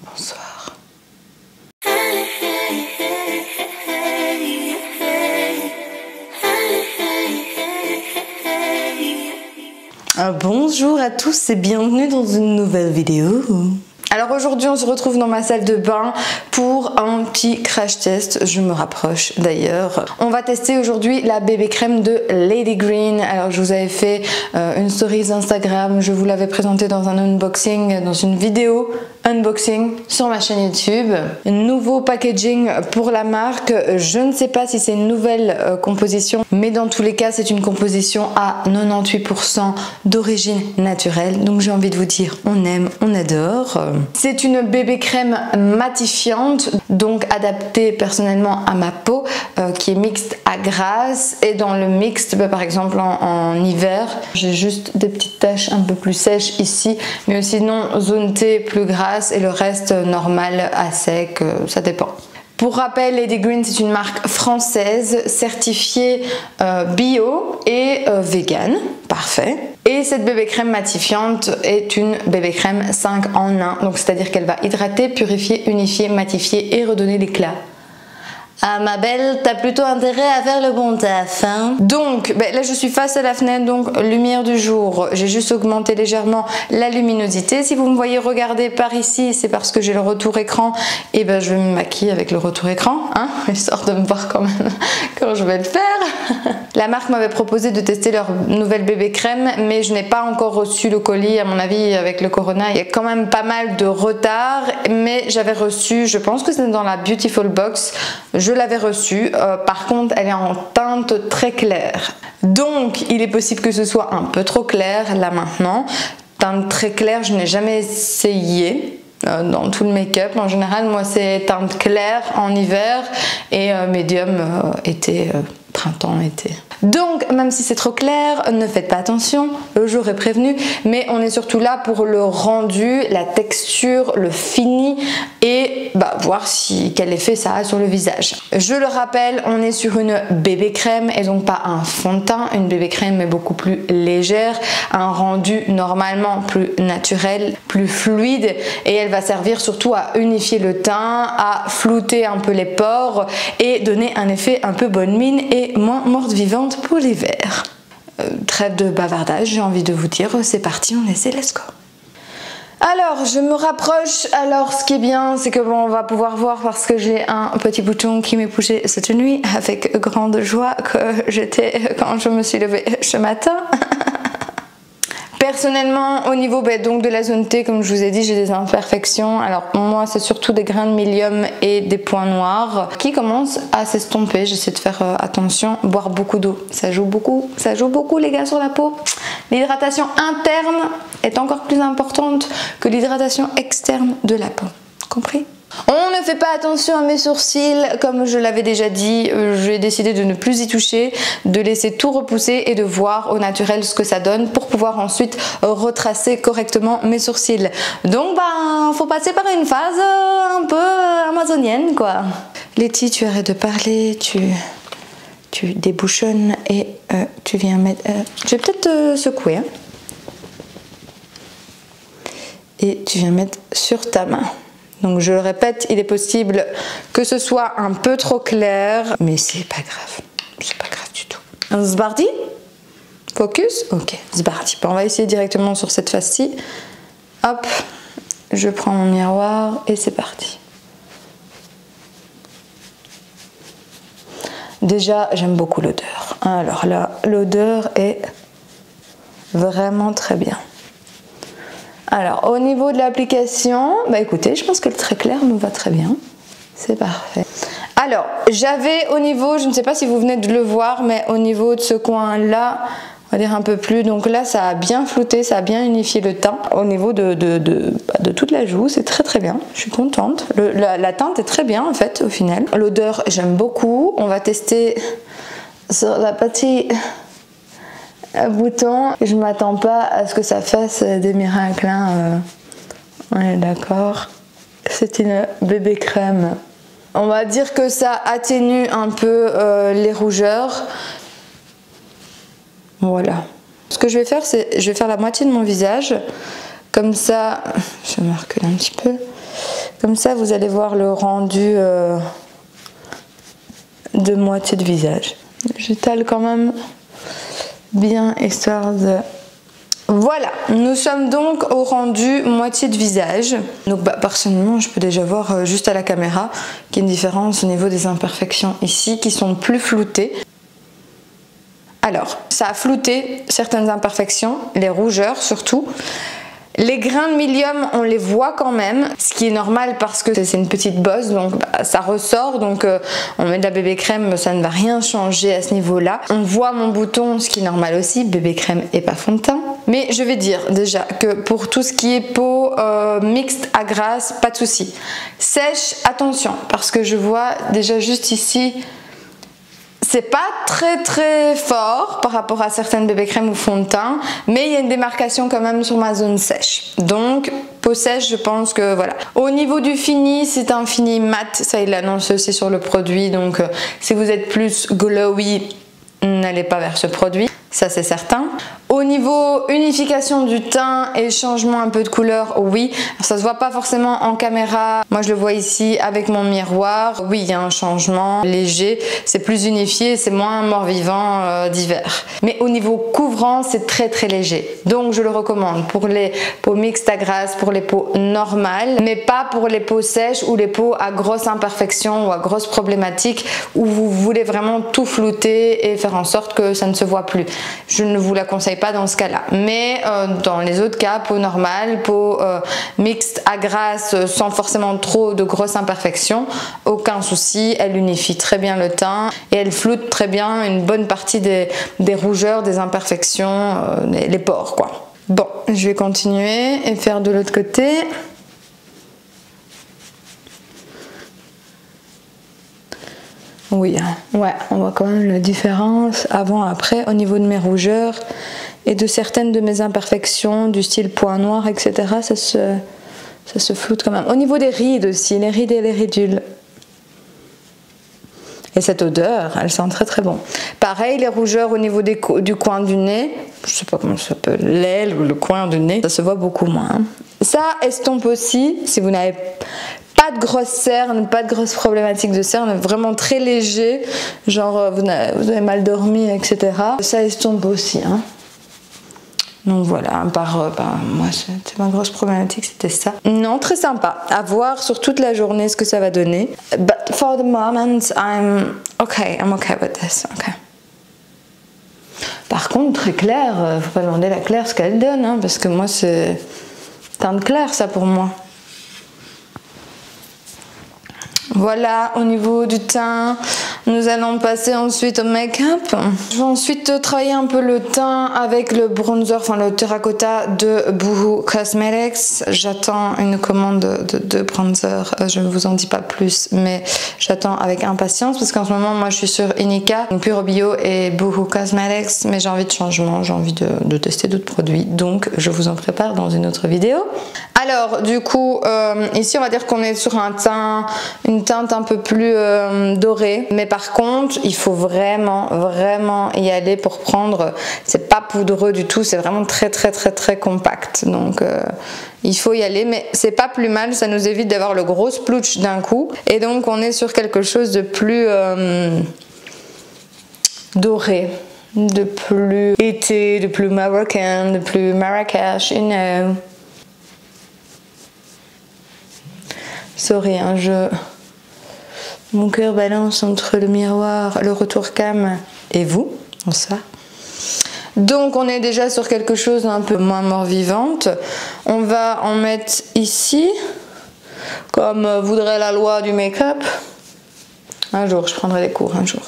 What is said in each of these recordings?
Bonsoir. Bonjour à tous et bienvenue dans une nouvelle vidéo. Alors aujourd'hui on se retrouve dans ma salle de bain pour un petit crash test, je me rapproche d'ailleurs. On va tester aujourd'hui la bébé crème de Lady Green. Alors je vous avais fait une story Instagram, je vous l'avais présentée dans un unboxing, dans une vidéo unboxing sur ma chaîne YouTube. Nouveau packaging pour la marque, je ne sais pas si c'est une nouvelle composition, mais dans tous les cas c'est une composition à 98% d'origine naturelle. Donc j'ai envie de vous dire, on aime, on adore. C'est une bébé crème matifiante, donc adaptée personnellement à ma peau, qui est mixte à grasse. Et dans le mixte, par exemple en hiver, j'ai juste des petites taches un peu plus sèches ici, mais sinon zone T plus grasse et le reste normal à sec, ça dépend. Pour rappel, Lady Green c'est une marque française certifiée bio et vegan, parfait. Et cette bébé crème matifiante est une bébé crème 5 en 1, donc c'est-à-dire qu'elle va hydrater, purifier, unifier, matifier et redonner l'éclat. Ah ma belle, t'as plutôt intérêt à faire le bon taf, hein. Donc là je suis face à la fenêtre, donc lumière du jour, j'ai juste augmenté légèrement la luminosité. Si vous me voyez regarder par ici, c'est parce que j'ai le retour écran, et je vais me maquiller avec le retour écran, hein, histoire de me voir quand même quand je vais le faire. La marque m'avait proposé de tester leur nouvelle bébé crème, mais je n'ai pas encore reçu le colis. À mon avis, avec le corona, il y a quand même pas mal de retard, mais j'avais reçu, je pense que c'est dans la Beautiful Box, je l'avais reçue. Par contre, elle est en teinte très claire. Donc, il est possible que ce soit un peu trop clair là maintenant. Teinte très claire, je n'ai jamais essayé. Dans tout le make-up, en général, moi c'est teinte claire en hiver et médium été, printemps, été. Donc, même si c'est trop clair, ne faites pas attention, le jour est prévenu, mais on est surtout là pour le rendu, la texture, le fini et voir quel effet ça a sur le visage. Je le rappelle, on est sur une bébé crème et donc pas un fond de teint. Une bébé crème est beaucoup plus légère, un rendu normalement plus naturel, plus fluide, et elle va servir surtout à unifier le teint, à flouter un peu les pores et donner un effet un peu bonne mine et moins morte vivante pour l'hiver. Trêve de bavardage, j'ai envie de vous dire, c'est parti, on essaie, let's go. Alors, je me rapproche. Alors, ce qui est bien, c'est que on va pouvoir voir parce que j'ai un petit bouton qui m'est poussé cette nuit avec grande joie que j'étais quand je me suis levée ce matin. Personnellement, au niveau donc de la zone T, comme je vous ai dit, j'ai des imperfections. Alors moi, c'est surtout des grains de milium et des points noirs qui commencent à s'estomper. J'essaie de faire attention, boire beaucoup d'eau. Ça joue beaucoup les gars sur la peau. L'hydratation interne est encore plus importante que l'hydratation externe de la peau. Compris ? On ne fait pas attention à mes sourcils, comme je l'avais déjà dit, j'ai décidé de ne plus y toucher, de laisser tout repousser et de voir au naturel ce que ça donne pour pouvoir ensuite retracer correctement mes sourcils. Donc faut passer par une phase un peu amazonienne quoi. Letty, tu arrêtes de parler, tu débouchonnes et tu viens mettre... je vais peut-être te secouer. Hein. Et tu viens mettre sur ta main. Donc je le répète, il est possible que ce soit un peu trop clair, mais c'est pas grave du tout. Zbardi? Focus? Ok, Zbardi. On va essayer directement sur cette face-ci. Hop, je prends mon miroir et c'est parti. Déjà, j'aime beaucoup l'odeur. Alors là, l'odeur est vraiment très bien. Alors au niveau de l'application, écoutez, je pense que le très clair nous va très bien. C'est parfait. Alors j'avais au niveau, je ne sais pas si vous venez de le voir, mais au niveau de ce coin là, on va dire un peu plus, donc là ça a bien flouté, ça a bien unifié le teint. Au niveau de toute la joue, c'est très très bien, je suis contente. La teinte est très bien en fait au final. L'odeur j'aime beaucoup, on va tester sur la petite... bouton, je m'attends pas à ce que ça fasse des miracles, hein. On est d'accord. C'est une bébé crème. On va dire que ça atténue un peu les rougeurs. Voilà. Ce que je vais faire, c'est je vais faire la moitié de mon visage. Comme ça, je vais me reculer un petit peu. Comme ça, vous allez voir le rendu de moitié de visage. J'étale quand même bien, histoire de... Voilà, nous sommes donc au rendu moitié de visage. Donc personnellement, je peux déjà voir juste à la caméra qu'il y a une différence au niveau des imperfections ici qui sont plus floutées. Alors, ça a flouté certaines imperfections, les rougeurs surtout. Les grains de milium, on les voit quand même, ce qui est normal parce que c'est une petite bosse, donc ça ressort, donc on met de la bébé crème, ça ne va rien changer à ce niveau-là. On voit mon bouton, ce qui est normal aussi, bébé crème et pas fond de teint. Mais je vais dire déjà que pour tout ce qui est peau mixte à grasse, pas de souci. Sèche, attention, parce que je vois déjà juste ici... C'est pas très fort par rapport à certaines bébé crèmes ou fond de teint, mais il y a une démarcation quand même sur ma zone sèche. Donc peau sèche, je pense que voilà. Au niveau du fini, c'est un fini mat, ça il l'annonce aussi sur le produit, donc si vous êtes plus glowy, n'allez pas vers ce produit, ça c'est certain. Au niveau unification du teint et changement un peu de couleur, oui, ça se voit pas forcément en caméra. Moi je le vois ici avec mon miroir. Oui, il y a un changement léger, c'est plus unifié, c'est moins mort-vivant d'hiver. Mais au niveau couvrant, c'est très léger. Donc je le recommande pour les peaux mixtes à grasse, pour les peaux normales, mais pas pour les peaux sèches ou les peaux à grosse imperfection ou à grosse problématique où vous voulez vraiment tout flouter et faire en sorte que ça ne se voit plus. Je ne vous la conseille pas dans ce cas-là, mais dans les autres cas, peau normale, peau mixte à grasse sans forcément trop de grosses imperfections, aucun souci, elle unifie très bien le teint et elle floute très bien une bonne partie des rougeurs, des imperfections, les pores quoi. Bon, je vais continuer et faire de l'autre côté. Oui, ouais, on voit quand même la différence avant-après au niveau de mes rougeurs et de certaines de mes imperfections du style point noir, etc. Ça se floute quand même. Au niveau des rides aussi, les rides et les ridules. Et cette odeur, elle sent très bon. Pareil, les rougeurs au niveau du coin du nez, je sais pas comment ça s'appelle, l'aile ou le coin du nez, ça se voit beaucoup moins. Hein. Ça estompe aussi, si vous n'avez pas de grosses cernes, pas de grosses problématiques de cernes, vraiment très léger, genre vous avez mal dormi, etc. Ça estompe aussi. Hein. Donc voilà, moi c'est ma grosse problématique, c'était ça. Non, très sympa, à voir sur toute la journée ce que ça va donner. But for the moment, I'm okay with this, okay. Par contre, très clair, faut pas demander la Claire ce qu'elle donne, hein, parce que moi c'est teinte claire ça pour moi. Voilà, au niveau du teint, nous allons passer ensuite au make-up. Je vais ensuite travailler un peu le teint avec le bronzer, enfin le terracotta de Boohoo Cosmetics. J'attends une commande de bronzer, je ne vous en dis pas plus, mais j'attends avec impatience parce qu'en ce moment, moi je suis sur Inika, Pure Bio et Boohoo Cosmetics, mais j'ai envie de changement, j'ai envie de tester d'autres produits, donc je vous en prépare dans une autre vidéo. Alors, du coup, ici on va dire qu'on est sur une teinte un peu plus dorée, mais par contre il faut vraiment y aller pour prendre, c'est pas poudreux du tout, c'est vraiment très compact, donc il faut y aller, mais c'est pas plus mal, ça nous évite d'avoir le gros sploosh d'un coup, et donc on est sur quelque chose de plus doré, de plus été, de plus marocain, de plus Marrakech, you know. Sorry, hein, mon cœur balance entre le miroir, le retour cam et vous, ça. Donc on est déjà sur quelque chose d'un peu moins mort-vivante. On va en mettre ici, comme voudrait la loi du make-up. Un jour, je prendrai des cours, un jour.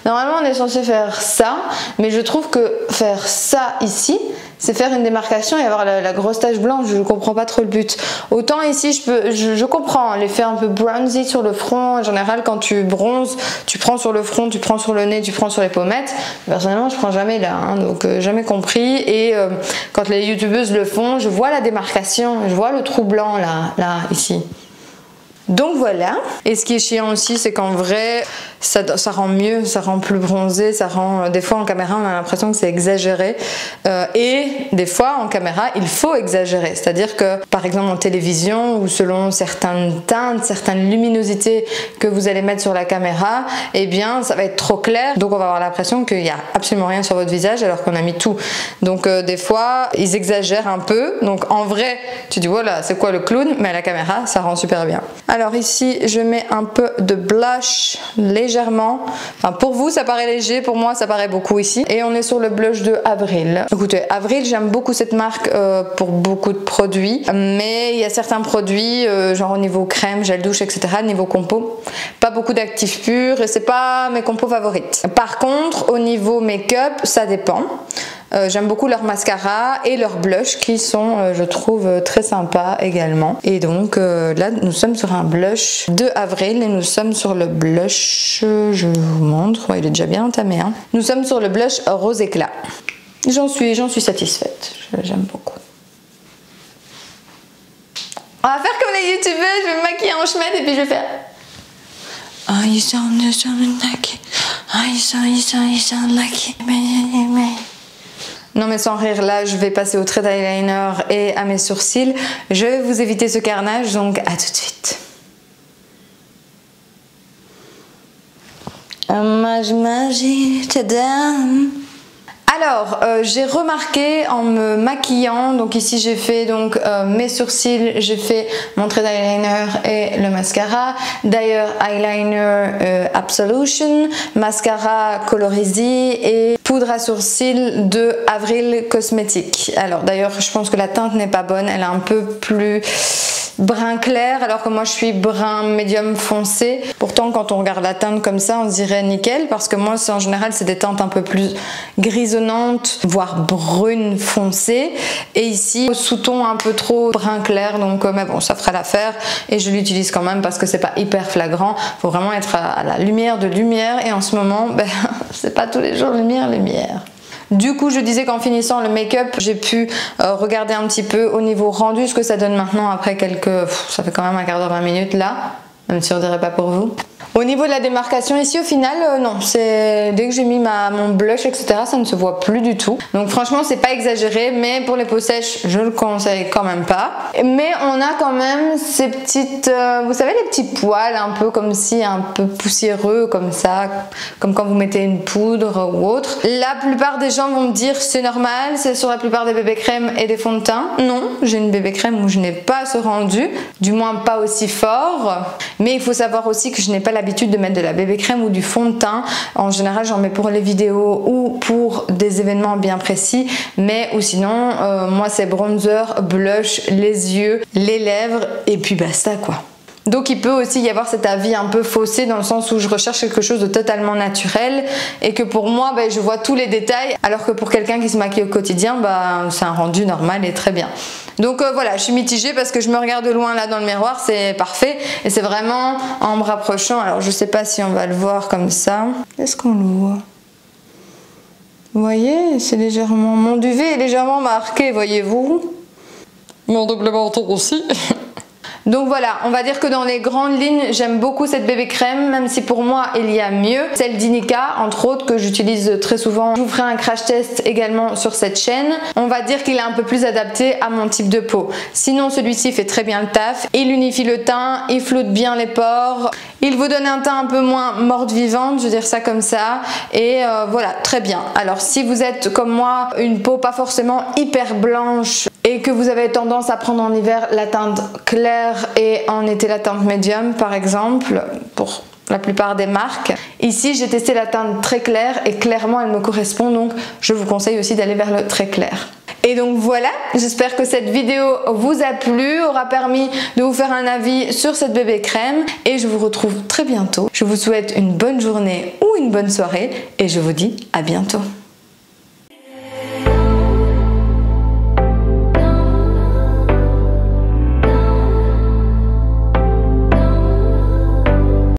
Normalement on est censé faire ça, mais je trouve que faire ça ici, c'est faire une démarcation et avoir la grosse tache blanche, je comprends pas trop le but. Autant ici je comprends l'effet un peu bronzy sur le front, en général quand tu bronzes, tu prends sur le front, tu prends sur le nez, tu prends sur les pommettes. Personnellement je prends jamais là, hein, donc jamais compris, et quand les youtubeuses le font, je vois la démarcation, je vois le trou blanc là, ici. Donc voilà. Et ce qui est chiant aussi, c'est qu'en vrai, ça rend mieux, ça rend plus bronzé, ça rend... Des fois en caméra, on a l'impression que c'est exagéré. Et des fois en caméra, il faut exagérer. C'est-à-dire que, par exemple en télévision, ou selon certaines teintes, certaines luminosités que vous allez mettre sur la caméra, eh bien, ça va être trop clair. Donc on va avoir l'impression qu'il n'y a absolument rien sur votre visage alors qu'on a mis tout. Donc des fois, ils exagèrent un peu. Donc en vrai, tu dis voilà, c'est quoi le clown? Mais à la caméra, ça rend super bien. Alors ici, je mets un peu de blush légèrement. Enfin, pour vous, ça paraît léger. Pour moi, ça paraît beaucoup ici. Et on est sur le blush de Avril. Écoutez, Avril, j'aime beaucoup cette marque pour beaucoup de produits. Mais il y a certains produits, genre au niveau crème, gel douche, etc., niveau compo, pas beaucoup d'actifs purs et c'est pas mes compos favorites. Par contre, au niveau make-up, ça dépend. J'aime beaucoup leur mascara et leur blush qui sont, je trouve, très sympas également. Et donc là, nous sommes sur un blush de Avril et nous sommes sur le blush, je vous montre, ouais, il est déjà bien entamé. Hein. Nous sommes sur le blush Rose Éclat. J'en suis satisfaite, j'aime beaucoup. On va faire comme les youtubeurs, je vais me maquiller en chemin et puis je vais faire... Oh, you sound lucky. Oh, you sound lucky. Non mais sans rire, là je vais passer au trait d'eyeliner et à mes sourcils. Je vais vous éviter ce carnage, donc à tout de suite. Alors, j'ai remarqué en me maquillant, donc ici j'ai fait donc mes sourcils, j'ai fait mon trait d'eyeliner et le mascara. D'ailleurs, eyeliner Absolution, mascara Colorisy et poudre à sourcils de Avril Cosmetics. Alors d'ailleurs, je pense que la teinte n'est pas bonne, elle est un peu plus brun clair alors que moi je suis brun médium foncé. Pourtant quand on regarde la teinte comme ça on se dirait nickel parce que moi en général c'est des teintes un peu plus grisonnantes voire brunes foncées et ici sous-ton un peu trop brun clair donc mais bon ça fera l'affaire et je l'utilise quand même parce que c'est pas hyper flagrant. Faut vraiment être à la lumière de lumière et en ce moment ben, c'est pas tous les jours lumière. Du coup, je disais qu'en finissant le make-up, j'ai pu regarder un petit peu au niveau rendu ce que ça donne maintenant après ça fait quand même un quart d'heure, 20 minutes là, même si on dirait pas pour vous. Au niveau de la démarcation ici au final non, c'est dès que j'ai mis mon blush etc ça ne se voit plus du tout. Donc franchement c'est pas exagéré mais pour les peaux sèches je le conseille quand même pas. Mais on a quand même ces petites, vous savez les petits poils un peu comme si un peu poussiéreux comme ça, comme quand vous mettez une poudre ou autre. La plupart des gens vont me dire c'est normal, c'est sur la plupart des bébés crèmes et des fonds de teint. Non, j'ai une bébé crème où je n'ai pas ce rendu, du moins pas aussi fort. Mais il faut savoir aussi que je n'ai pas l'habitude de mettre de la bébé crème ou du fond de teint. En général j'en mets pour les vidéos ou pour des événements bien précis mais ou sinon moi c'est bronzer, blush, les yeux, les lèvres et puis basta quoi. Donc il peut aussi y avoir cet avis un peu faussé dans le sens où je recherche quelque chose de totalement naturel et que pour moi ben, je vois tous les détails alors que pour quelqu'un qui se maquille au quotidien ben, c'est un rendu normal et très bien. Donc voilà, je suis mitigée parce que je me regarde de loin là dans le miroir, c'est parfait et c'est vraiment en me rapprochant, alors je sais pas si on va le voir comme ça. Est-ce qu'on le voit? Vous voyez, c'est légèrement, mon duvet est légèrement marqué, voyez-vous. Mon double menton aussi. Donc voilà, on va dire que dans les grandes lignes, j'aime beaucoup cette bébé crème, même si pour moi il y a mieux. Celle d'Inika, entre autres, que j'utilise très souvent. Je vous ferai un crash test également sur cette chaîne. On va dire qu'il est un peu plus adapté à mon type de peau. Sinon, celui-ci fait très bien le taf. Il unifie le teint, il floute bien les pores. Il vous donne un teint un peu moins morte-vivante, je veux dire ça comme ça. Et voilà, très bien. Alors si vous êtes comme moi, une peau pas forcément hyper blanche et que vous avez tendance à prendre en hiver la teinte claire et en été la teinte médium par exemple, pour la plupart des marques. Ici j'ai testé la teinte très claire et clairement elle me correspond donc je vous conseille aussi d'aller vers le très clair. Et donc voilà, j'espère que cette vidéo vous a plu, aura permis de vous faire un avis sur cette bébé crème et je vous retrouve très bientôt. Je vous souhaite une bonne journée ou une bonne soirée et je vous dis à bientôt.